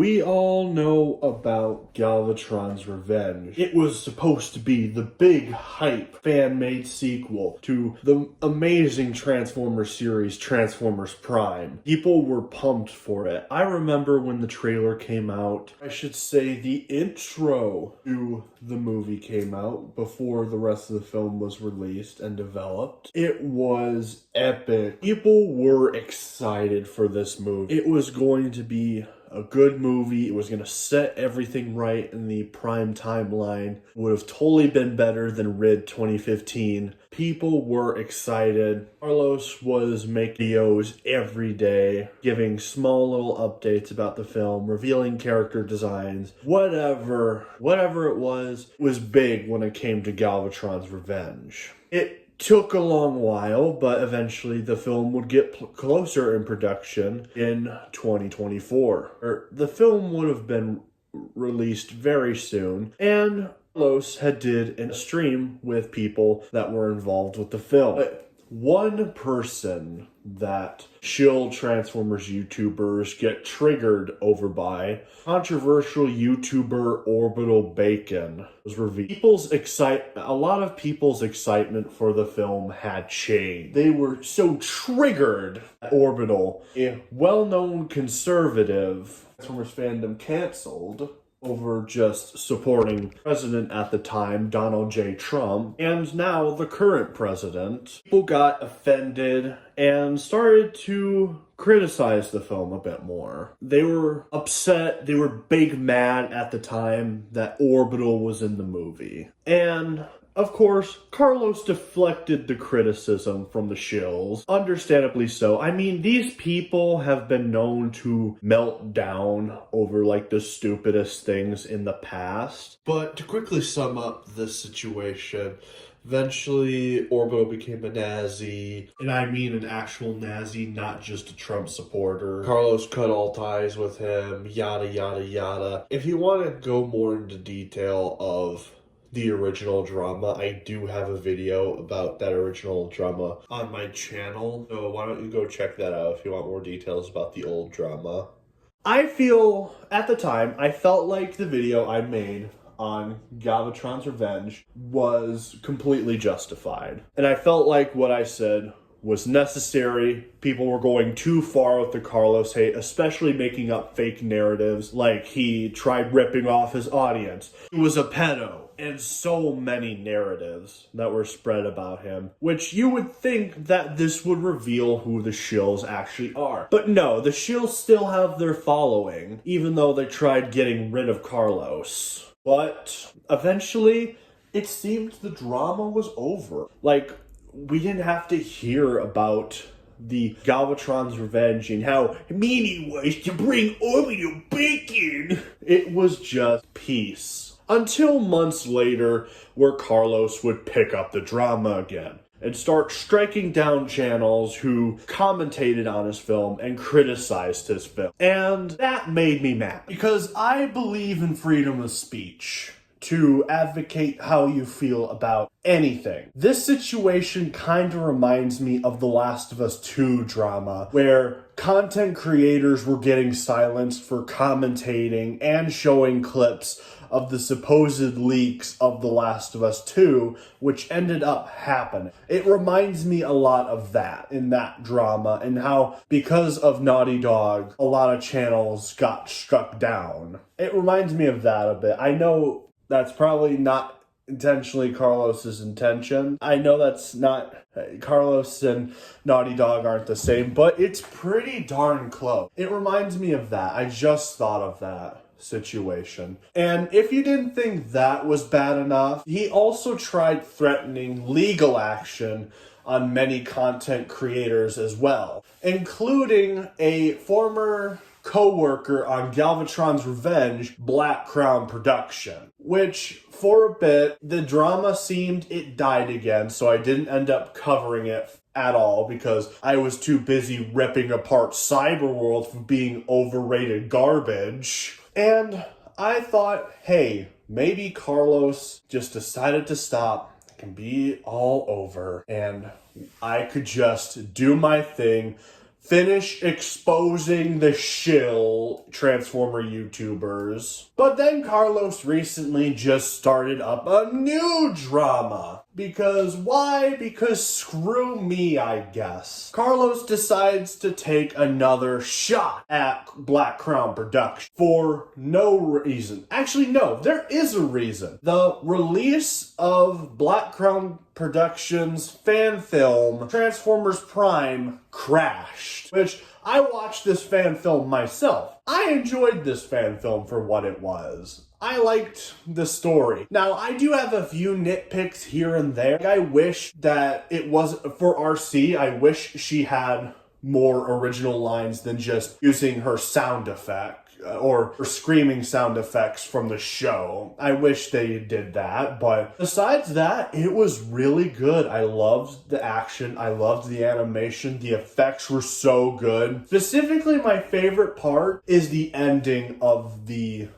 We all know about Galvatron's Revenge. It was supposed to be the big hype fan-made sequel to the amazing Transformers series, Transformers Prime. People were pumped for it. I remember when the trailer came out, I should say the intro to the movie came out before the rest of the film was released and developed. It was epic. People were excited for this movie. It was going to be a good movie. It was going to set everything right in the Prime timeline. Would have totally been better than RID 2015. People were excited. Carlos was making videos every day, giving small little updates about the film, revealing character designs, whatever it was big when it came to Galvatron's Revenge. It took a long while, but eventually the film would get closer in production in 2024. The film would have been released very soon, and Carlos had did a stream with people that were involved with the film. But one person that shill Transformers YouTubers get triggered over by, controversial YouTuber Orbital Bacon, was revealed. A lot of people's excitement for the film had changed. They were so triggered that Orbital, a well-known conservative Transformers fandom, canceled over just supporting president at the time, Donald J. Trump, and now the current president. People got offended and started to criticize the film a bit more. They were upset, they were big mad at the time that Orbital was in the movie. And of course, Carlos deflected the criticism from the shills, understandably so. I mean, these people have been known to melt down over like the stupidest things in the past. But to quickly sum up this situation, eventually Orbital became a Nazi, and I mean an actual Nazi, not just a Trump supporter. Carlos cut all ties with him, yada yada yada. If you want to go more into detail of the original drama, I do have a video about that original drama on my channel, so why don't you go check that out if you want more details about the old drama. I feel, at the time, I felt like the video I made on Galvatron's Revenge was completely justified. And I felt like what I said was necessary. People were going too far with the Carlos hate, especially making up fake narratives like he tried ripping off his audience, he was a pedo, and so many narratives that were spread about him, which you would think that this would reveal who the shills actually are. But no, the shills still have their following, even though they tried getting rid of Carlos. But eventually, it seemed the drama was over. Like, we didn't have to hear about the Galvatron's Revenge and how mean he was to bring Orbital Bacon. It was just peace. Until months later, where Carlos would pick up the drama again and start striking down channels who commentated on his film and criticized his film. And that made me mad, because I believe in freedom of speech to advocate how you feel about anything. This situation kind of reminds me of The Last of Us 2 drama, where content creators were getting silenced for commentating and showing clips of the supposed leaks of The Last of Us 2, which ended up happening. It reminds me a lot of that in that drama, and how because of Naughty Dog, a lot of channels got struck down. It reminds me of that a bit. I know that's probably not intentionally Carlos's intention. I know that's not, Carlos and Naughty Dog aren't the same, but it's pretty darn close. It reminds me of that. I just thought of that situation. And if you didn't think that was bad enough, he also tried threatening legal action on many content creators as well, including a former co-worker on Galvatron's Revenge, Black Crown Production, which for a bit, the drama seemed it died again, so I didn't end up covering it at all because I was too busy ripping apart Cyberworld for being overrated garbage. And I thought, hey, maybe Carlos just decided to stop. It can be all over, and I could just do my thing, finish exposing the shill Transformer YouTubers. But then Carlos recently just started up a new drama. Because why? Because screw me, I guess. Carlos decides to take another shot at Black Crown Productions for no reason. Actually, no, there is a reason. The release of Black Crown Productions fan film Transformers Prime crashed, which I watched this fan film myself. I enjoyed this fan film for what it was. I liked the story. Now, I do have a few nitpicks here and there. I wish that it wasn't for RC. I wish she had more original lines than just using her sound effect or screaming sound effects from the show. I wish they did that, but besides that, it was really good. I loved the action. I loved the animation. The effects were so good. Specifically, my favorite part is the ending of the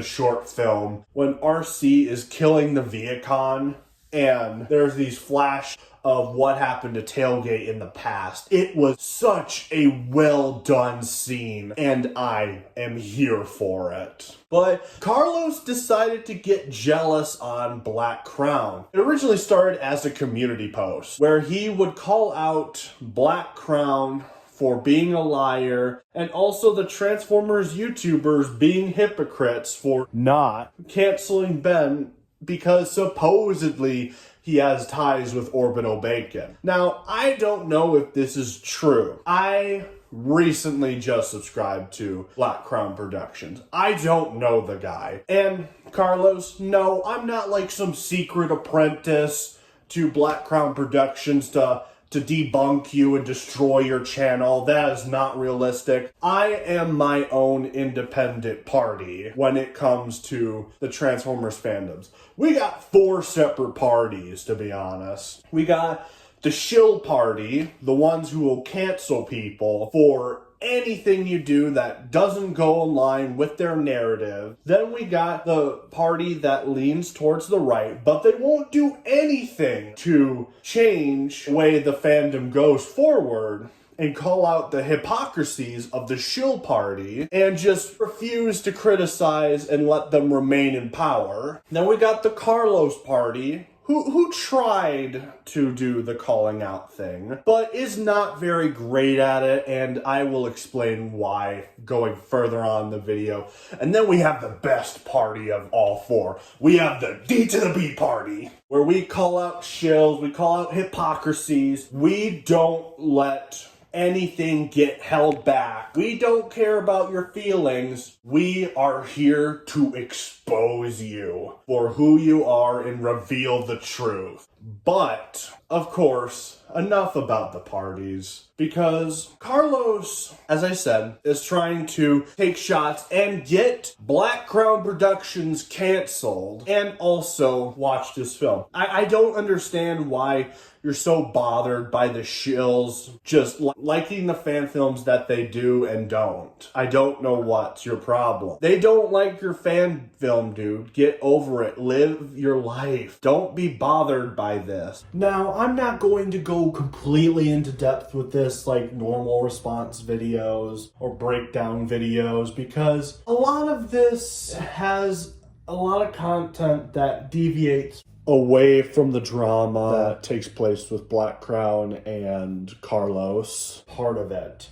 short film when RC is killing the Viacon and there's these flash of what happened to Tailgate in the past. It was such a well done scene and I am here for it. But Carlos decided to get jealous on Black Crown. It originally started as a community post where he would call out Black Crown for being a liar, and also the Transformers YouTubers being hypocrites for not canceling Ben because supposedly he has ties with Orbital Bacon. Now, I don't know if this is true. I recently just subscribed to Black Crown Productions. I don't know the guy. And Carlos, no, I'm not like some secret apprentice to Black Crown Productions to debunk you and destroy your channel. That is not realistic. I am my own independent party when it comes to the Transformers fandoms. We got 4 separate parties, to be honest. We got the shill party, the ones who will cancel people for anything you do that doesn't go in line with their narrative. Then we got the party that leans towards the right, but they won't do anything to change the way the fandom goes forward and call out the hypocrisies of the shill party and just refuse to criticize and let them remain in power. Then we got the Carlos party, who tried to do the calling out thing, but is not very great at it, and I will explain why going further on in the video. And then we have the best party of all 4. We have the D to the B party, where we call out shills, we call out hypocrisies. We don't let anything get held back. We don't care about your feelings. We are here to expose you for who you are and reveal the truth. But, of course, enough about the parties, because Carlos, as I said, is trying to take shots and get Black Crown Productions canceled and also watch this film. I don't understand why you're so bothered by the shills just liking the fan films that they do and don't. I don't know what's your problem. They don't like your fan film, dude. Get over it. Live your life. Don't be bothered by this. Now, I'm not going to go completely into depth with this like normal response videos or breakdown videos because a lot of this has a lot of content that deviates away from the drama that takes place with Black Crown and Carlos. Part of it.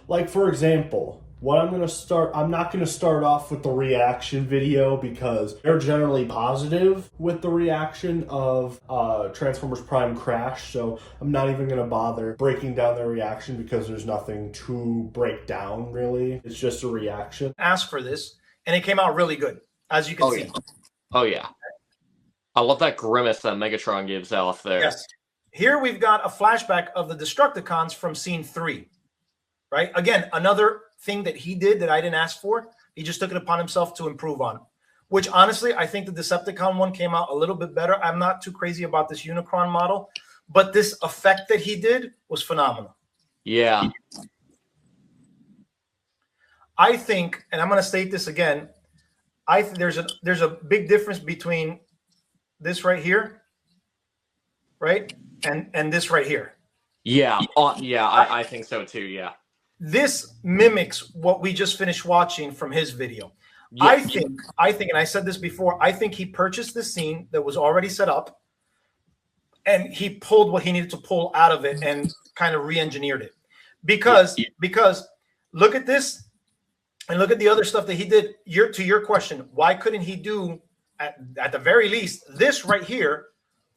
Like, for example, I'm not going to start off with the reaction video because they're generally positive with the reaction of Transformers Prime Crash, so I'm not even going to bother breaking down their reaction because there's nothing to break down, really. It's just a reaction. Asked for this, and it came out really good, as you can see. Yeah. Oh, yeah. I love that grimace that Megatron gives off there. Yes. Here we've got a flashback of the Destructicons from scene 3, right? Again, another thing that he did that I didn't ask for. He just took it upon himself to improve on, which honestly, I think the Decepticon one came out a little bit better. I'm not too crazy about this Unicron model, but this effect that he did was phenomenal. Yeah. I think, and I'm going to state this again, I think there's a big difference between this right here, right, and this right here. Yeah. I think so too. Yeah. This mimics what we just finished watching from his video. Yeah. I think, and I said this before, I think he purchased this scene that was already set up and he pulled what he needed to pull out of it and kind of re-engineered it. Because look at this and look at the other stuff that he did. To your question, why couldn't he do at the very least this right here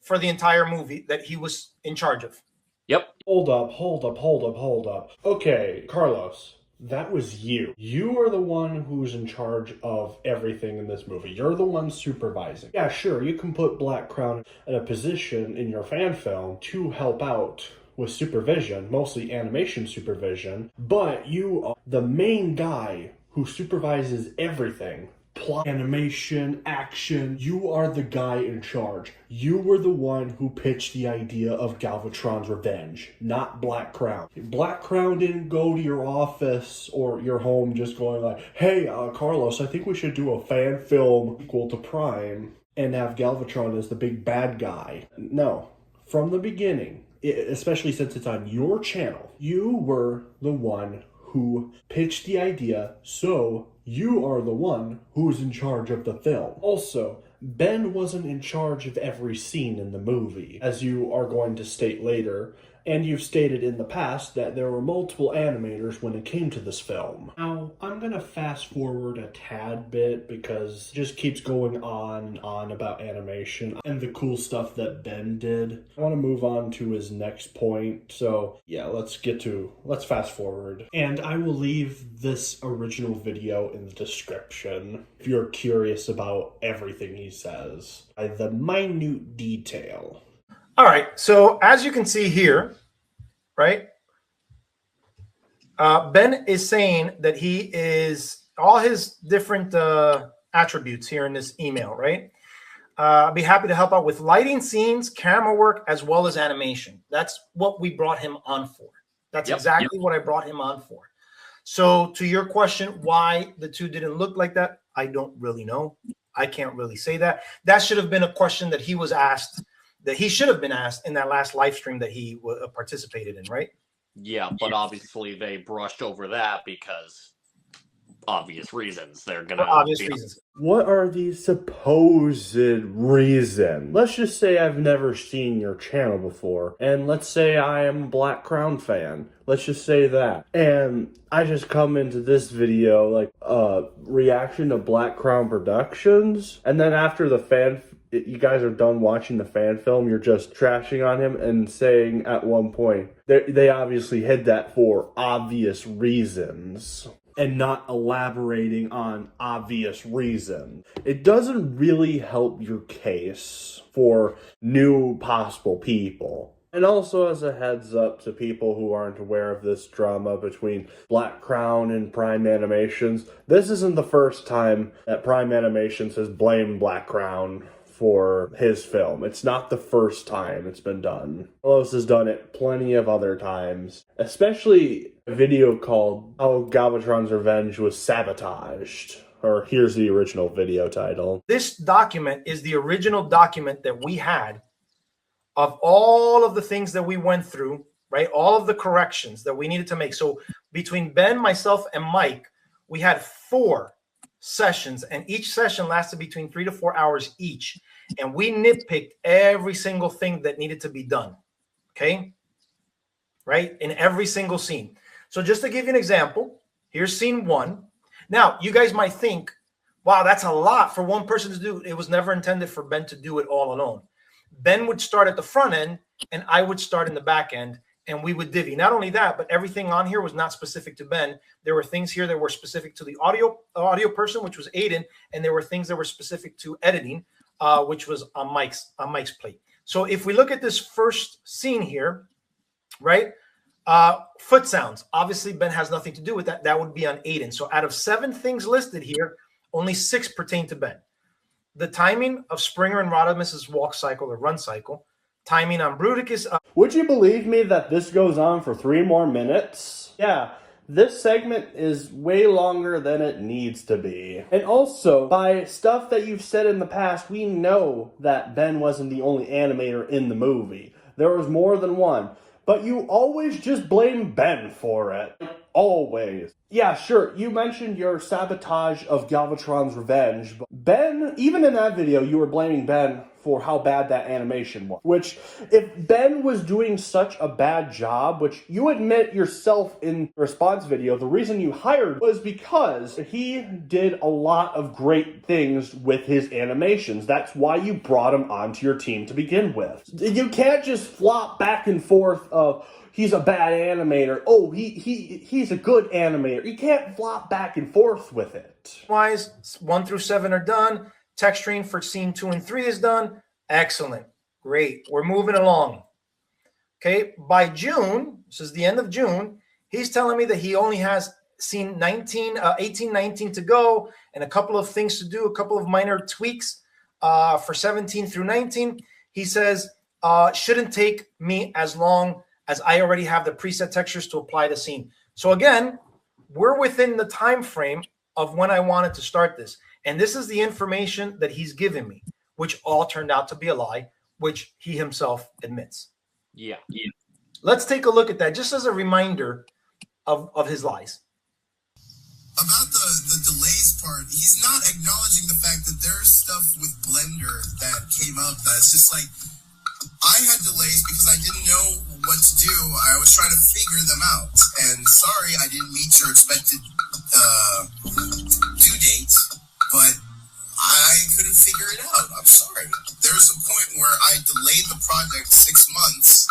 for the entire movie that he was in charge of? Yep. Hold up. Okay, Carlos, that was you. You are the one who's in charge of everything in this movie. You're the one supervising. Yeah, sure, you can put Black Crown in a position in your fan film to help out with supervision, mostly animation supervision, but you are the main guy who supervises everything. Plot, animation, action. You are the guy in charge. You were the one who pitched the idea of Galvatron's Revenge, not Black Crown. Black Crown didn't go to your office or your home just going like, hey, Carlos, I think we should do a fan film equal to Prime and have Galvatron as the big bad guy. No. From the beginning, especially since it's on your channel, you were the one who pitched the idea, so you are the one who's in charge of the film. Also, Ben wasn't in charge of every scene in the movie, as you are going to state later, and you've stated in the past that there were multiple animators when it came to this film. Now, I'm gonna fast forward a tad bit because it just keeps going on and on about animation and the cool stuff that Ben did. I want to move on to his next point, so yeah, let's fast forward. And I will leave this original video in the description if you're curious about everything he says, by the minute detail. All right, so as you can see here, right, Ben is saying that he is all his different attributes here in this email, right? I'll be happy to help out with lighting, scenes, camera work, as well as animation. That's what we brought him on for. That's exactly what I brought him on for. So to your question, why the two didn't look like that, I don't really know. I can't really say that. That should have been a question that he was asked, that he should have been asked in that last live stream that he participated in, right? Yeah, but obviously they brushed over that because obvious reasons. They're gonna obvious reasons. What are these supposed reasons? Let's just say I've never seen your channel before, and let's say I am a Black Crown fan. Let's just say that. And I just come into this video like reaction to Black Crown Productions, and then after you guys are done watching the fan film, you're just trashing on him and saying at one point, they obviously hid that for obvious reasons and not elaborating on obvious reason. It doesn't really help your case for new possible people. And also as a heads up to people who aren't aware of this drama between Black Crown and Prime Animations, this isn't the first time that Prime Animations has blamed Black Crown for his film. It's not the first time it's been done. Carlos has done it plenty of other times, especially a video called How Galvatron's Revenge Was Sabotaged, or here's the original video title. This document is the original document that we had of all of the things that we went through, right? All of the corrections that we needed to make. So between Ben, myself, and Mike, we had 4 sessions, and each session lasted between 3 to 4 hours each. And we nitpicked every single thing that needed to be done. Okay. Right. In every single scene. So just to give you an example, here's scene 1. Now you guys might think, wow, that's a lot for one person to do. It was never intended for Ben to do it all alone. Ben would start at the front end and I would start in the back end, and we would divvy. Not only that, but everything on here was not specific to Ben. There were things here that were specific to the audio person, which was Aiden, and there were things that were specific to editing, which was on Mike's plate. So if we look at this first scene here, right? Foot sounds. Obviously, Ben has nothing to do with that. That would be on Aiden. So out of 7 things listed here, only 6 pertain to Ben. The timing of Springer and Rodimus's walk cycle or run cycle, timing on Bruticus. Would you believe me that this goes on for 3 more minutes? Yeah, this segment is way longer than it needs to be. And also, by stuff that you've said in the past, we know that Ben wasn't the only animator in the movie. There was more than one. But you always just blame Ben for it. always. Yeah, sure, you mentioned your sabotage of Galvatron's revenge, but Ben, even in that video, you were blaming Ben for how bad that animation was. Which, if Ben was doing such a bad job, which you admit yourself in the response video, the reason you hired was because he did a lot of great things with his animations. That's why you brought him onto your team to begin with. You can't just flop back and forth of, he's a bad animator. Oh, he's a good animator. You can't flop back and forth with it. Wise, 1 through 7 are done. Texturing for scene 2 and 3 is done. Excellent. Great. We're moving along. Okay. By June, this is the end of June, he's telling me that he only has scene 18, 19 to go, and a couple of things to do, a couple of minor tweaks for 17 through 19. He says, shouldn't take me as long as I already have the preset textures to apply the scene. So again, we're within the time frame of when I wanted to start this. And this is the information that he's given me, which all turned out to be a lie, which he himself admits. Yeah. Let's take a look at that just as a reminder of his lies. About the delays part, he's not acknowledging the fact that there's stuff with Blender that came up that's just like, I had delays because I didn't know what to do. I was trying to figure them out. And sorry, I didn't meet your expected due date, but I couldn't figure it out. I'm sorry. There was a point where I delayed the project 6 months,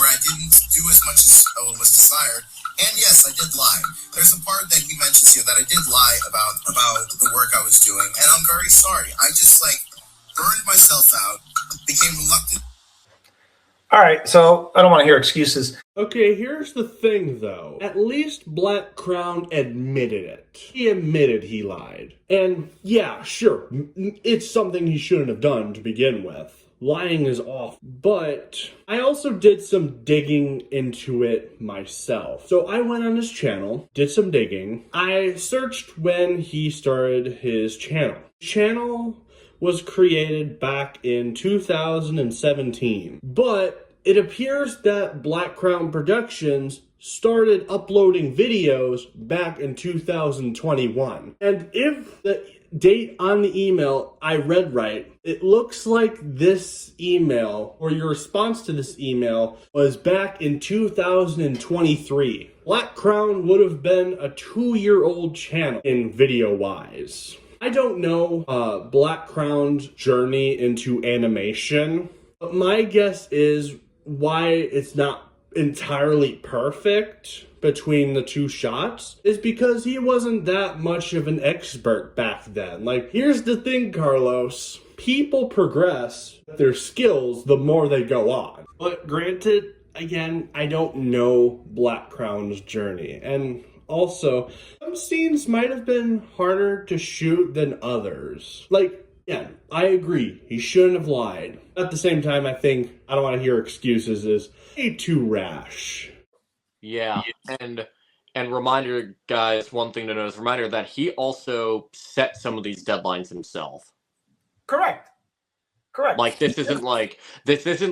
where I didn't do as much as was desired. And yes, I did lie. There's a part that he mentions here that I did lie about the work I was doing, and I'm very sorry. I just burned myself out, became reluctant. All right, so I don't want to hear excuses. Okay, here's the thing though. At least Black Crown admitted it. He admitted he lied. And yeah, sure, it's something he shouldn't have done to begin with. Lying is awful. But I also did some digging into it myself. So I went on his channel, did some digging. I searched when he started his channel. Channel was created back in 2017, but it appears that Black Crown Productions started uploading videos back in 2021. And if the date on the email I read right, it looks like this email, or your response to this email, was back in 2023. Black Crown would have been a 2-year-old channel in video-wise. I don't know Black Crown's journey into animation, but my guess is why it's not entirely perfect between the two shots is because he wasn't that much of an expert back then. Like, here's the thing, Carlos. People progress their skills the more they go on. But granted, again, I don't know Black Crown's journey, and also, some scenes might have been harder to shoot than others. Like, yeah, I agree, he shouldn't have lied. At the same time, I think, I don't want to hear excuses, is way too rash. Yeah, and reminder, guys, one thing to note is reminder that he also set some of these deadlines himself. Correct. Like, this isn't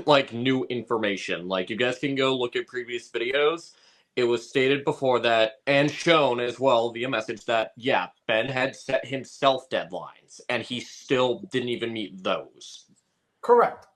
like new information. Like, you guys can go look at previous videos. It was stated before that, and shown as well via message, that, yeah, Ben had set himself deadlines, and he still didn't even meet those. Correct.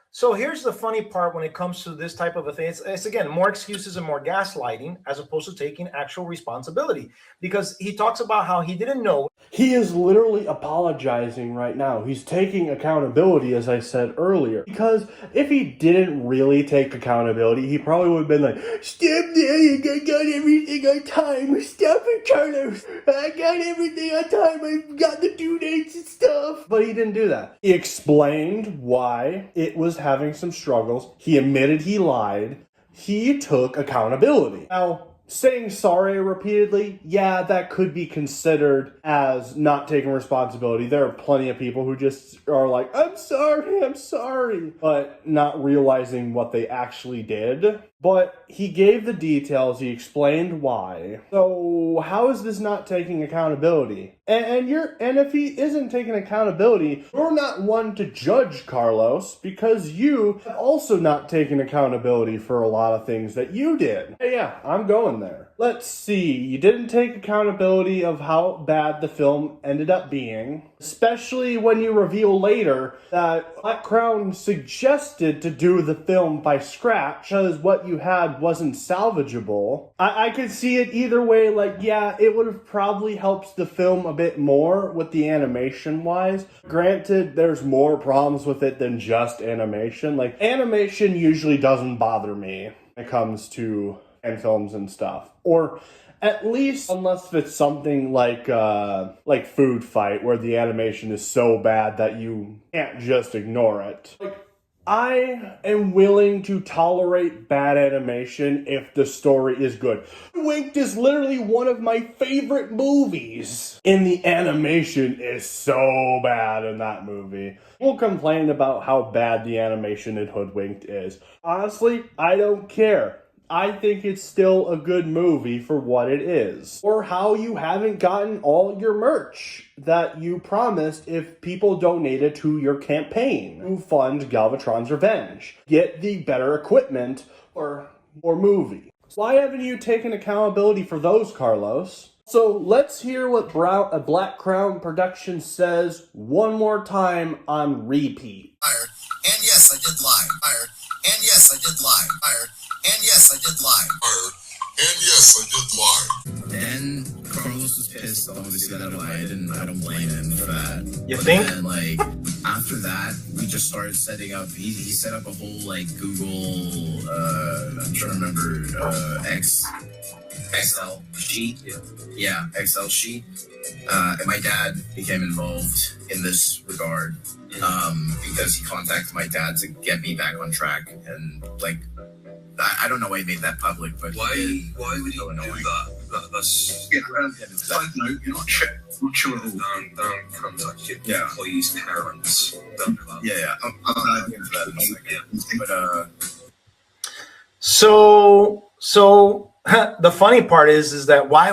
So here's the funny part when it comes to this type of a thing. It's again, more excuses and more gaslighting as opposed to taking actual responsibility. Because he talks about how he didn't know. He is literally apologizing right now. He's taking accountability, as I said earlier. Because if he didn't really take accountability, he probably would have been like, stop there, I got everything on time. Stop it, Carlos. I got everything on time. I got the due dates and stuff. But he didn't do that. He explained why it was having some struggles. He admitted he lied. He took accountability. Now, saying sorry repeatedly, yeah, that could be considered as not taking responsibility. There are plenty of people who just are like, I'm sorry, but not realizing what they actually did. But he gave the details, he explained why. So how is this not taking accountability? And if he isn't taking accountability, you're not one to judge Carlos, because you have also not taken accountability for a lot of things that you did. Hey, yeah, I'm going there. Let's see, you didn't take accountability of how bad the film ended up being, especially when you reveal later that Black Crown suggested to do the film by scratch because what you had wasn't salvageable. I could see it either way. Like, yeah, it would have probably helped the film a bit more with the animation wise. Granted, there's more problems with it than just animation. Like, animation usually doesn't bother me when it comes to fan films and stuff. Or at least unless it's something like Food Fight, where the animation is so bad that you can't just ignore it. Like, I am willing to tolerate bad animation if the story is good. Winked is literally one of my favorite movies, and the animation is so bad in that movie. People complain about how bad the animation in Hoodwinked is. Honestly, I don't care. I think it's still a good movie for what it is. Or how you haven't gotten all your merch that you promised if people donated to your campaign to fund Galvatron's Revenge. Get the better equipment or movie. Why haven't you taken accountability for those, Carlos? So let's hear what Black Crown production says one more time on repeat. Fired. And yes, I did lie. Fired. And yes, I did lie. Fired. And yes, I did lie. Fired. And yes, I did lie. And Carlos was pissed, obviously, that I lied, and I don't blame him for that. You think? And like after that, we just started setting up. He set up a whole like Google. I'm trying to remember Excel sheet. Yeah, Excel sheet. And my dad became involved in this regard because he contacted my dad to get me back on track, and like. I don't know why he made that public, but why would he do that? That's side note, you're not sure don't contact your employees' parents. Don't do that. Yeah. I'm not into that in a second. But So the funny part is that why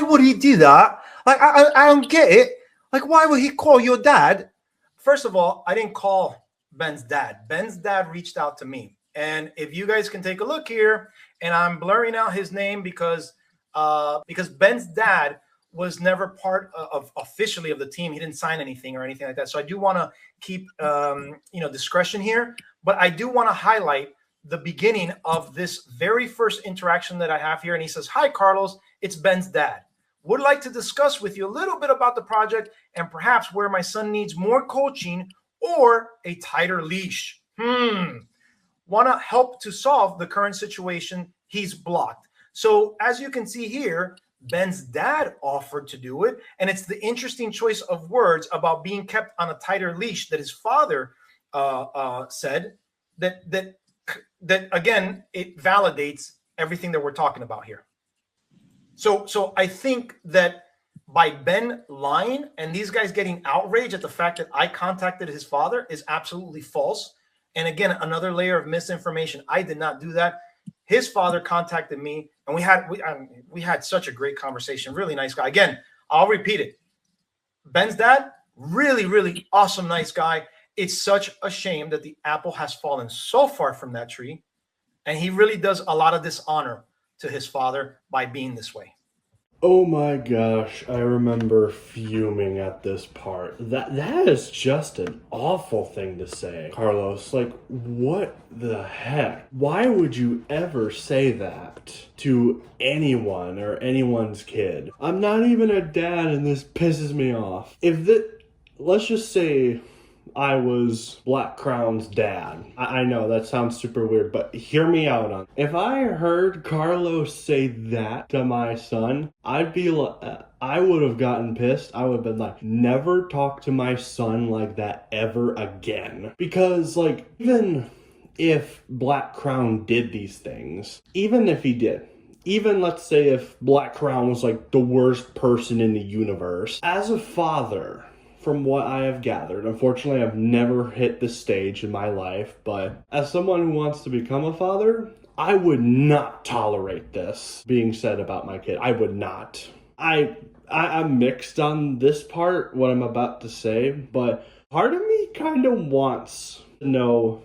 would he do that? Like I don't get it. Like, why would he call your dad? First of all, I didn't call Ben's dad. Ben's dad reached out to me. And if you guys can take a look here, and I'm blurring out his name because Ben's dad was never part of officially of the team. He didn't sign anything or anything like that. So I do want to keep discretion here, but I do want to highlight the beginning of this very first interaction that I have here. And he says, "Hi, Carlos, it's Ben's dad. Would like to discuss with you a little bit about the project and perhaps where my son needs more coaching or a tighter leash. Want to help to solve the current situation. He's blocked." So as you can see here, Ben's dad offered to do it. And it's the interesting choice of words about being kept on a tighter leash that his father said that again, it validates everything that we're talking about here. So I think that by Ben lying and these guys getting outraged at the fact that I contacted his father is absolutely false. And again, another layer of misinformation. I did not do that. His father contacted me, and we had such a great conversation. Really nice guy. Again, I'll repeat it. Ben's dad, really, really awesome, nice guy. It's such a shame that the apple has fallen so far from that tree, and he really does a lot of dishonor to his father by being this way. Oh my gosh, I remember fuming at this part. That is just an awful thing to say, Carlos. Like, what the heck? Why would you ever say that to anyone or anyone's kid? I'm not even a dad and this pisses me off. Let's just say I was Black Crown's dad. I know that sounds super weird, but hear me out on it. If I heard Carlos say that to my son, I'd be like, I would have gotten pissed. I would have been like, never talk to my son like that ever again. Because like, even if Black Crown did these things, even if he did, even let's say if Black Crown was like the worst person in the universe, as a father, from what I have gathered, unfortunately, I've never hit this stage in my life, but as someone who wants to become a father, I would not tolerate this being said about my kid. I would not. I I'm mixed on this part, what I'm about to say, but part of me kind of wants to know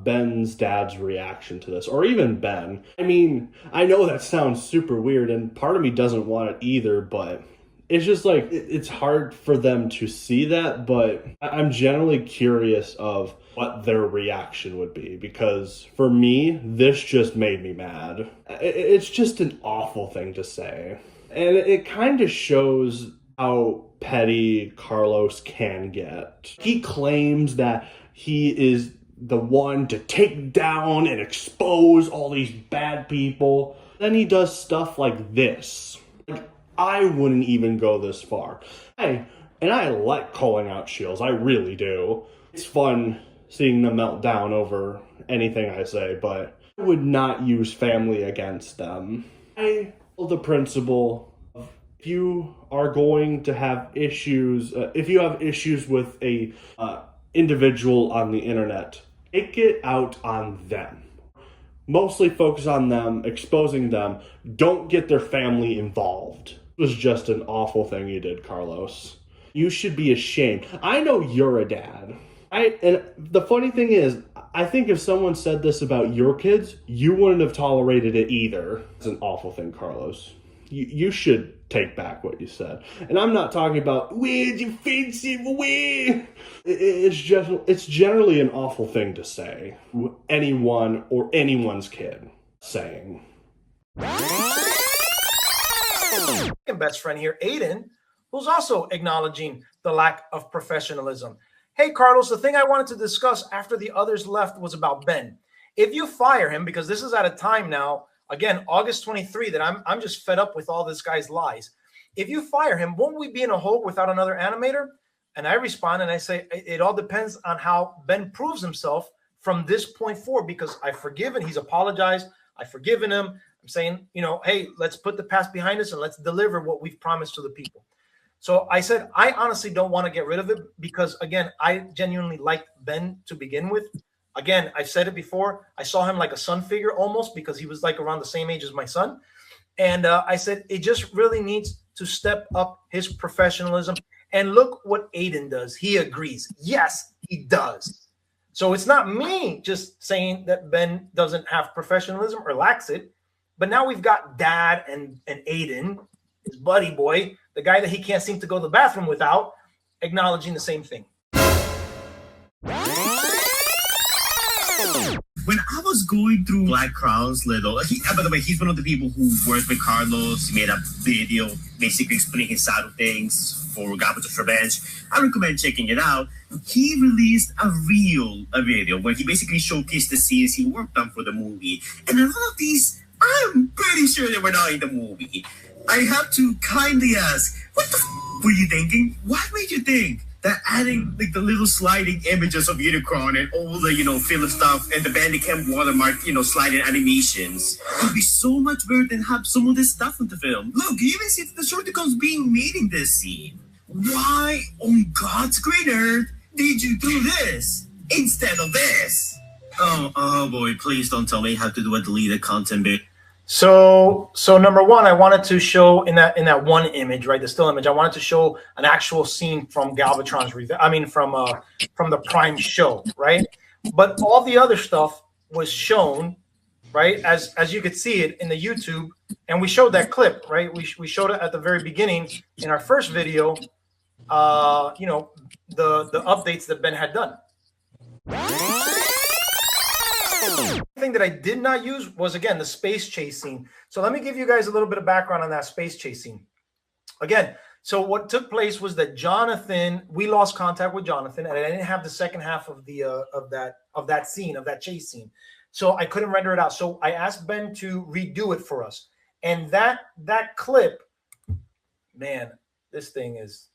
Ben's dad's reaction to this, or even Ben. I mean, I know that sounds super weird, and part of me doesn't want it either, but it's just like, it's hard for them to see that, but I'm generally curious of what their reaction would be, because for me, this just made me mad. It's just an awful thing to say. And it kind of shows how petty Carlos can get. He claims that he is the one to take down and expose all these bad people. Then he does stuff like this. Like, I wouldn't even go this far. And I like calling out shills, I really do. It's fun seeing them melt down over anything I say, but I would not use family against them. I follow the principle of, if you are going to have issues, if you have issues with a individual on the internet, take it out on them. Mostly focus on them, exposing them. Don't get their family involved. It was just an awful thing you did, Carlos. You should be ashamed. I know you're a dad. And the funny thing is, I think if someone said this about your kids, you wouldn't have tolerated it either. It's an awful thing, Carlos. You should take back what you said. And I'm not talking about, we're defensive, it's generally an awful thing to say. Anyone or anyone's kid saying. Best friend here, Aiden, who's also acknowledging the lack of professionalism. Hey, Carlos, the thing I wanted to discuss after the others left was about Ben. If you fire him, because this is at a time now, again, August 23, that I'm just fed up with all this guy's lies. If you fire him, won't we be in a hole without another animator? And I respond and I say, it all depends on how Ben proves himself from this point forward, because I've forgiven, he's apologized, I've forgiven him. I'm saying, hey, let's put the past behind us and let's deliver what we've promised to the people. So I said, I honestly don't want to get rid of it because, again, I genuinely liked Ben to begin with. Again, I've said it before. I saw him like a son figure almost, because he was like around the same age as my son. And I said, it just really needs to step up his professionalism. And look what Aiden does. He agrees. Yes, he does. So it's not me just saying that Ben doesn't have professionalism or lacks it. But now we've got Dad and Aiden, his buddy boy, the guy that he can't seem to go to the bathroom without, acknowledging the same thing. When I was going through Black Crown's little, by the way, he's one of the people who worked with Carlos. He made a video basically explaining his side of things for Garbage Revenge. I recommend checking it out. He released a video where he basically showcased the scenes he worked on for the movie. And a lot of these, I'm pretty sure they were not in the movie. I have to kindly ask, what the were you thinking? What made you think that adding like the little sliding images of Unicron and all the, filler stuff and the Bandicam watermark, sliding animations would be so much better than have some of this stuff in the film? Look, you even see the shortcuts being made in this scene. Why on God's green earth did you do this instead of this? Oh boy, please don't tell me how to do a deleted content bit. So number one, I wanted to show in that one image, right, the still image, I wanted to show an actual scene from Galvatron's review. I mean, from the Prime show, right? But all the other stuff was shown, right, as you could see it in the YouTube, and we showed that clip, right? We showed it at the very beginning in our first video. The updates that Ben had done. The thing that I did not use was, again, the space chase scene. So let me give you guys a little bit of background on that space chase scene. Again, so what took place was that we lost contact with Jonathan, and I didn't have the second half of the of that chase scene. So I couldn't render it out. So I asked Ben to redo it for us. And that clip, man, this thing is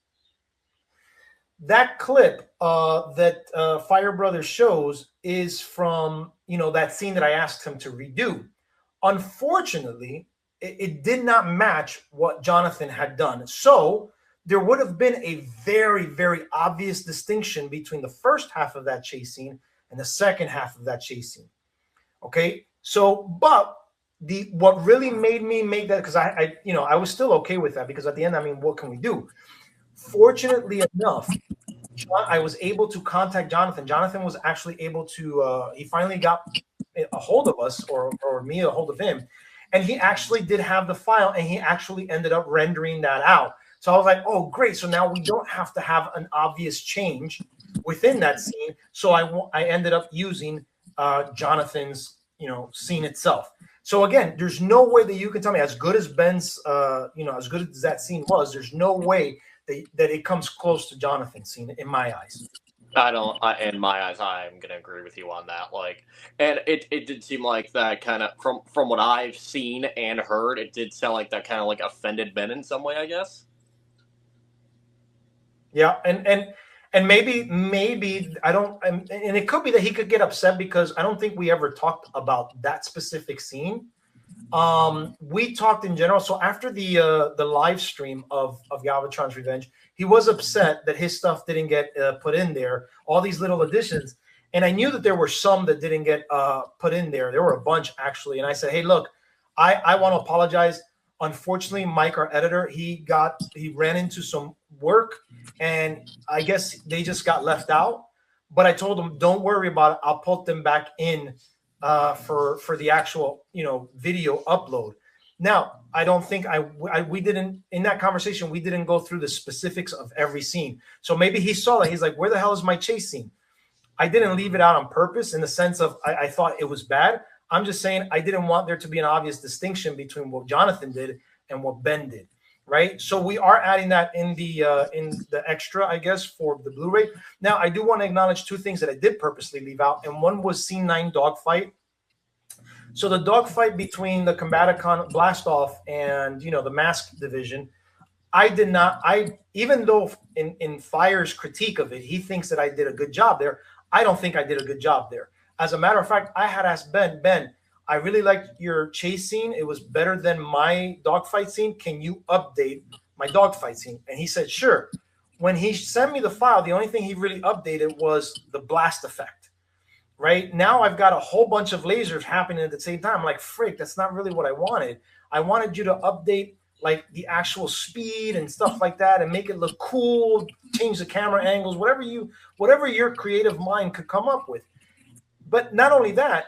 that clip that Fire Brothers shows is from that scene that I asked him to redo. Unfortunately, it did not match what Jonathan had done. So there would have been a very, very obvious distinction between the first half of that chase scene and the second half of that chase scene. Okay, so but what really made me make that, because I was still okay with that, because at the end, I mean, what can we do? Fortunately enough, I was able to contact Jonathan. Jonathan was actually able to, he finally got a hold of us, or me a hold of him. And he actually did have the file, and he actually ended up rendering that out. So I was like, oh, great. So now we don't have to have an obvious change within that scene. So I ended up using Jonathan's, scene itself. So again, there's no way that you can tell me, as good as Ben's, as good as that scene was, there's no way that it comes close to Jonathan's scene in my eyes. In my eyes, I'm gonna agree with you on that. Like, and it did seem like that kind of, from what I've seen and heard, it did sound like that kind of like offended Ben in some way, I guess. Yeah, and maybe I don't, and it could be that he could get upset, because I don't think we ever talked about that specific scene. We talked in general. So after the live stream of Galvatron's Revenge, he was upset that his stuff didn't get put in there, all these little additions. And I knew that there were some that didn't get put in there. There were a bunch, actually. And I said, hey, look, I want to apologize. Unfortunately, Mike, our editor, he ran into some work, and I guess they just got left out. But I told him, don't worry about it. I'll put them back in for the actual, video upload. Now, I don't think we didn't, in that conversation, we didn't go through the specifics of every scene. So maybe he saw that. He's like, where the hell is my chase scene? I didn't leave it out on purpose, in the sense of I thought it was bad. I'm just saying I didn't want there to be an obvious distinction between what Jonathan did and what Ben did, right? So we are adding that in the extra, I guess, for the Blu-ray. Now, I do want to acknowledge two things that I did purposely leave out, and one was Scene 9 dogfight. So the dogfight between the Combaticon Blastoff and, the Mask Division, even though in Fire's critique of it, he thinks that I did a good job there, I don't think I did a good job there. As a matter of fact, I had asked Ben, I really liked your chase scene. It was better than my dogfight scene. Can you update my dogfight scene? And he said, sure. When he sent me the file, the only thing he really updated was the blast effect. Right now, I've got a whole bunch of lasers happening at the same time. I'm like, frick, that's not really what I wanted. I wanted you to update like the actual speed and stuff like that, and make it look cool, change the camera angles, whatever your creative mind could come up with. But not only that,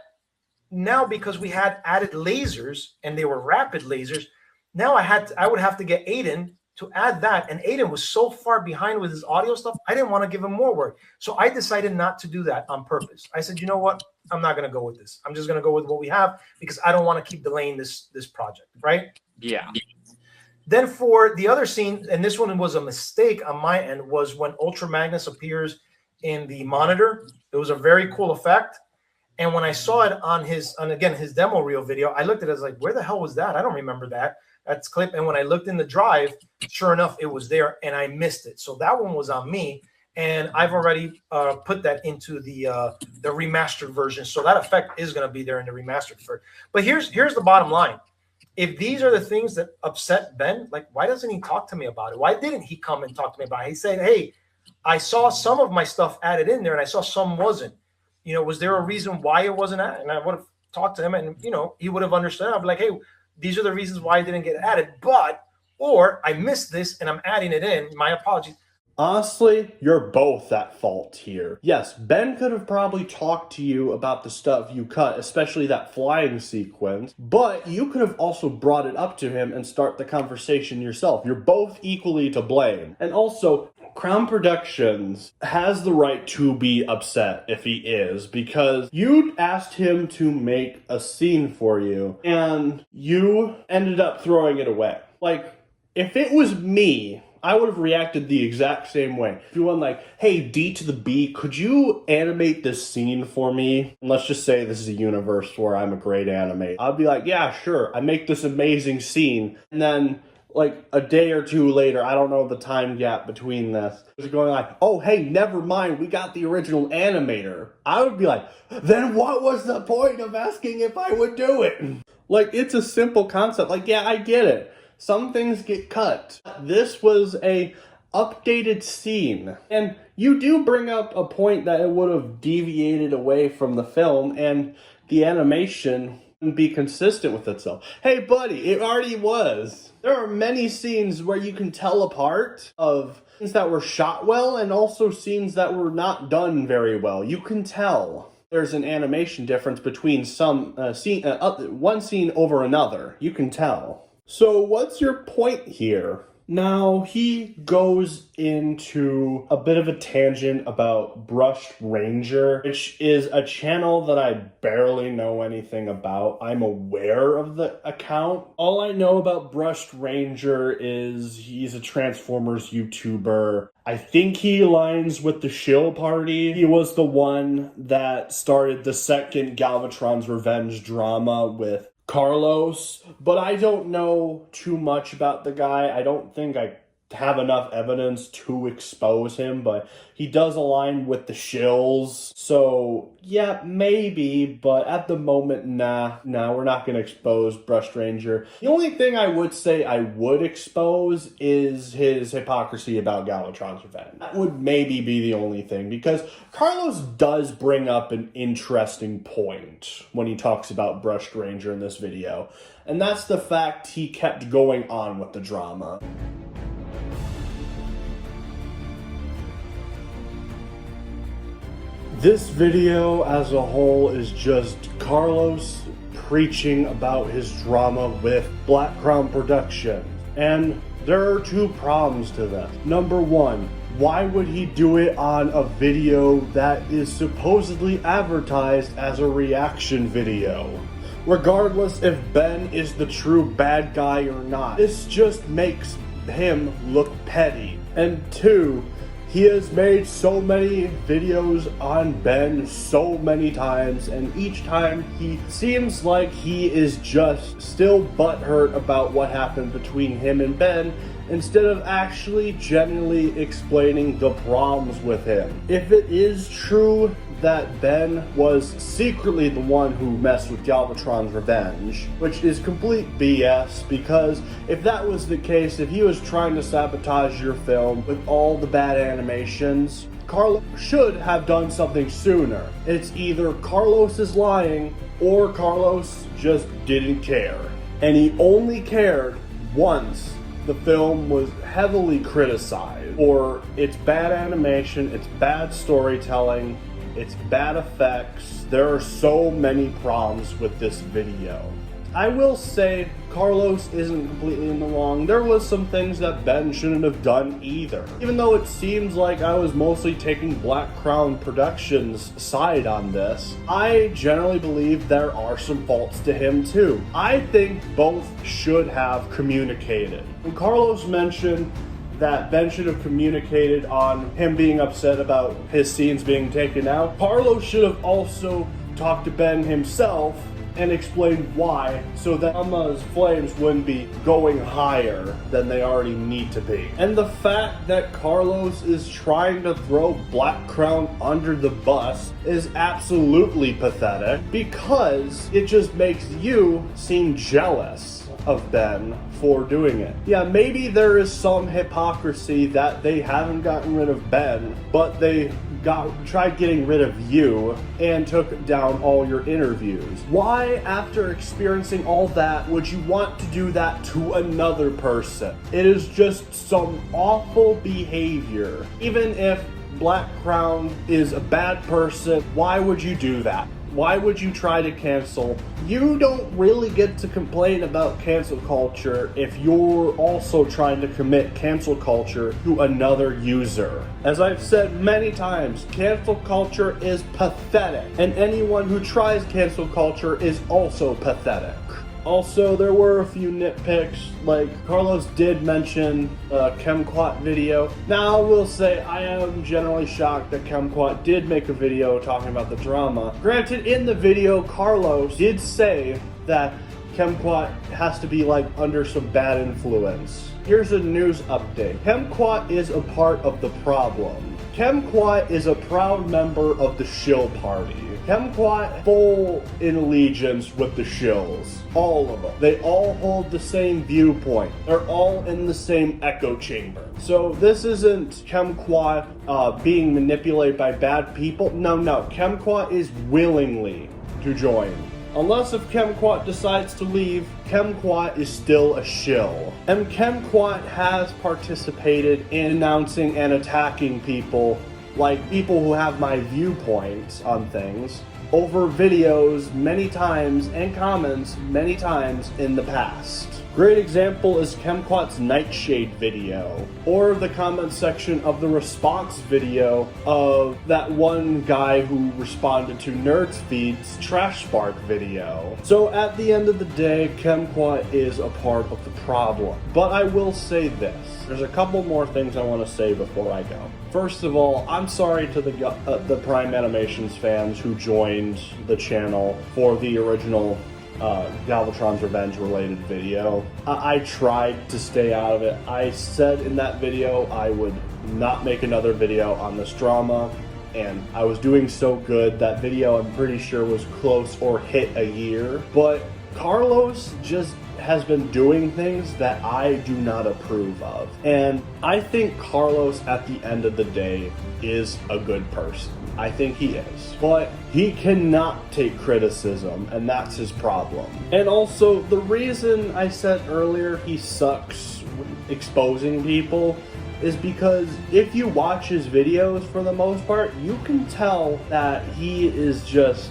now because we had added lasers, and they were rapid lasers, now I would have to get Aiden to add that. And Aiden was so far behind with his audio stuff, I didn't want to give him more work. So I decided not to do that on purpose. I said, you know what? I'm not going to go with this. I'm just going to go with what we have, because I don't want to keep delaying this project, right? Yeah. Then for the other scene, and this one was a mistake on my end, was when Ultra Magnus appears in the monitor. It was a very cool effect. And when I saw it on his demo reel video, I looked at it as like, where the hell was that? I don't remember that's clip. And when I looked in the drive, sure enough, it was there, and I missed it. So that one was on me, and I've already put that into the remastered version. So that effect is going to be there in the remastered version. But here's the bottom line. If these are the things that upset Ben, like, why doesn't he talk to me about it? Why didn't he come and talk to me about it? He said, hey, I saw some of my stuff added in there, and I saw some wasn't. Was there a reason why it wasn't added? And I would have talked to him, and, he would have understood. I'd be like, hey, these are the reasons why it didn't get added. Or I missed this, and I'm adding it in. My apologies. Honestly, you're both at fault here. Yes, Ben could have probably talked to you about the stuff you cut, especially that flying sequence, but you could have also brought it up to him and start the conversation yourself. You're both equally to blame. And also, Crown Productions has the right to be upset if he is, because you asked him to make a scene for you, and you ended up throwing it away. Like, if it was me, I would have reacted the exact same way. If you went like, hey, D to the B, could you animate this scene for me? And let's just say this is a universe where I'm a great animator. I'd be like, yeah, sure. I make this amazing scene. And then, like, a day or two later, I don't know the time gap between this, it's going like, oh, hey, never mind, we got the original animator. I would be like, then what was the point of asking if I would do it? Like, it's a simple concept. Like, yeah, I get it. Some things get cut. This was a updated scene. And you do bring up a point that it would have deviated away from the film, and the animation and be consistent with itself. Hey buddy, it already was. There are many scenes where you can tell apart of scenes that were shot well and also scenes that were not done very well. You can tell. There's an animation difference between some one scene over another. You can tell. So what's your point here? Now, he goes into a bit of a tangent about Brushed Ranger, which is a channel that I barely know anything about. I'm aware of the account. All I know about Brushed Ranger is he's a Transformers YouTuber. I think he aligns with the Shill Party. He was the one that started the second Galvatron's Revenge drama with Carlos, but I don't know too much about the guy. I don't think I have enough evidence to expose him, but he does align with the shills. So, yeah, maybe, but at the moment, nah, we're not going to expose Brushed Ranger. The only thing I would say I would expose is his hypocrisy about Galvatron's Revenge. That would maybe be the only thing, because Carlos does bring up an interesting point when he talks about Brushed Ranger in this video, and that's the fact he kept going on with the drama. This video as a whole is just Carlos preaching about his drama with Black Crown Productions. And there are two problems to this. Number one, why would he do it on a video that is supposedly advertised as a reaction video? Regardless if Ben is the true bad guy or not, this just makes him look petty. And two, he has made so many videos on Ben so many times, and each time he seems like he is just still butthurt about what happened between him and Ben, instead of actually genuinely explaining the problems with him. If it is true that Ben was secretly the one who messed with Galvatron's Revenge, which is complete BS, because if that was the case, if he was trying to sabotage your film with all the bad animations, Carlos should have done something sooner. It's either Carlos is lying or Carlos just didn't care. And he only cared once the film was heavily criticized for its bad animation, its bad storytelling, its bad effects. There are so many problems with this video. I will say Carlos isn't completely in the wrong. There was some things that Ben shouldn't have done either. Even though it seems like I was mostly taking Black Crown Productions' side on this, I generally believe there are some faults to him too. I think both should have communicated. When Carlos mentioned that Ben should have communicated on him being upset about his scenes being taken out, Carlos should have also talked to Ben himself and explained why, so that Emma's flames wouldn't be going higher than they already need to be. And the fact that Carlos is trying to throw Black Crown under the bus is absolutely pathetic, because it just makes you seem jealous of Ben for doing it. Yeah, maybe there is some hypocrisy that they haven't gotten rid of Ben, but they tried getting rid of you and took down all your interviews. Why, after experiencing all that, would you want to do that to another person? It is just some awful behavior. Even if Black Crown is a bad person, why would you do that? Why would you try to cancel? You don't really get to complain about cancel culture if you're also trying to commit cancel culture to another user. As I've said many times, cancel culture is pathetic, and anyone who tries cancel culture is also pathetic. Also, there were a few nitpicks, like Carlos did mention a Kumquat video. Now, I will say I am generally shocked that Kumquat did make a video talking about the drama. Granted, in the video, Carlos did say that Kumquat has to be like under some bad influence. Here's a news update. Kumquat is a part of the problem. Kumquat is a proud member of the Shill Party. Kumquat full in allegiance with the Shills. All of them. They all hold the same viewpoint. They're all in the same echo chamber. So this isn't Kumquat being manipulated by bad people. No. Kumquat is willingly to join Unless if Kumquat decides to leave, Kumquat is still a shill. And Kumquat has participated in announcing and attacking people, like people who have my viewpoints on things, over videos many times and comments many times in the past. Great example is Kumquat's Nightshade video, or the comment section of the response video of that one guy who responded to Nerds Feed's Trash Spark video. So at the end of the day, Kumquat is a part of the problem. But I will say this, there's a couple more things I want to say before I go. First of all, I'm sorry to the Prime Animations fans who joined the channel for the original Galvatron's Revenge related video. I tried to stay out of it. I said in that video I would not make another video on this drama, and I was doing so good. That video, I'm pretty sure, was close or hit a year. But Carlos just has been doing things that I do not approve of. And I think Carlos, at the end of the day, is a good person. I think he is. But he cannot take criticism, and that's his problem. And also, the reason I said earlier he sucks exposing people is because if you watch his videos, for the most part, you can tell that he is just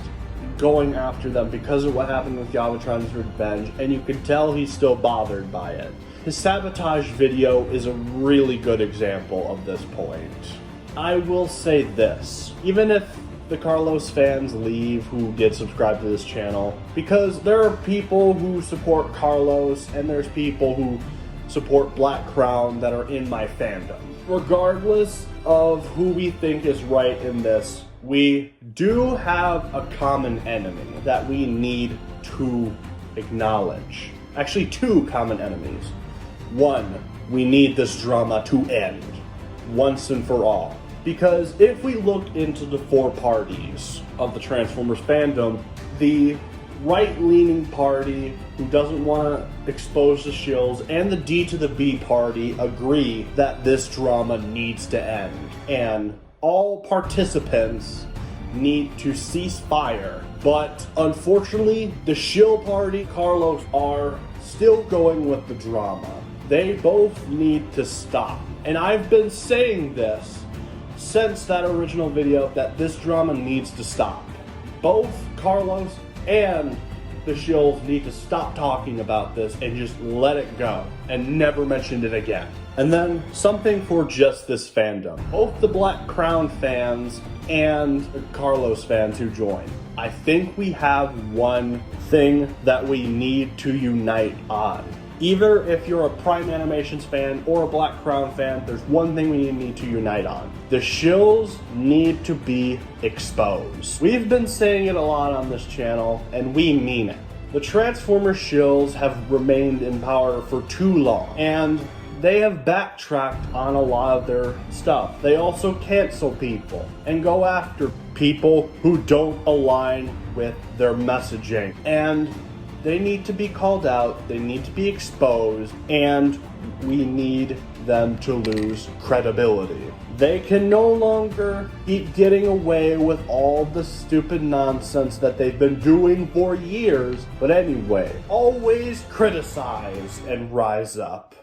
going after them because of what happened with Galvatron's Revenge, and you can tell he's still bothered by it. His sabotage video is a really good example of this point. I will say this, even if the Carlos fans leave who did subscribe to this channel, because there are people who support Carlos and there's people who support Black Crown that are in my fandom. Regardless of who we think is right in this, we do have a common enemy that we need to acknowledge. Actually, two common enemies. One, we need this drama to end once and for all. Because if we look into the four parties of the Transformers fandom, the right-leaning party who doesn't want to expose the shills and the D to the B party agree that this drama needs to end. And all participants need to cease fire. But unfortunately, the shill party, Carlos, are still going with the drama. They both need to stop. And I've been saying this since that original video, that this drama needs to stop. Both Carlos and the shills need to stop talking about this and just let it go and never mention it again. And then something for just this fandom. Both the Black Crown fans and the Carlos fans who join. I think we have one thing that we need to unite on. Either if you're a Prime Animations fan or a Black Crown fan, there's one thing we need to unite on. The shills need to be exposed. We've been saying it a lot on this channel, and we mean it. The Transformers shills have remained in power for too long, and they have backtracked on a lot of their stuff. They also cancel people and go after people who don't align with their messaging. And they need to be called out, they need to be exposed, and we need them to lose credibility. They can no longer keep getting away with all the stupid nonsense that they've been doing for years. But anyway, always criticize and rise up.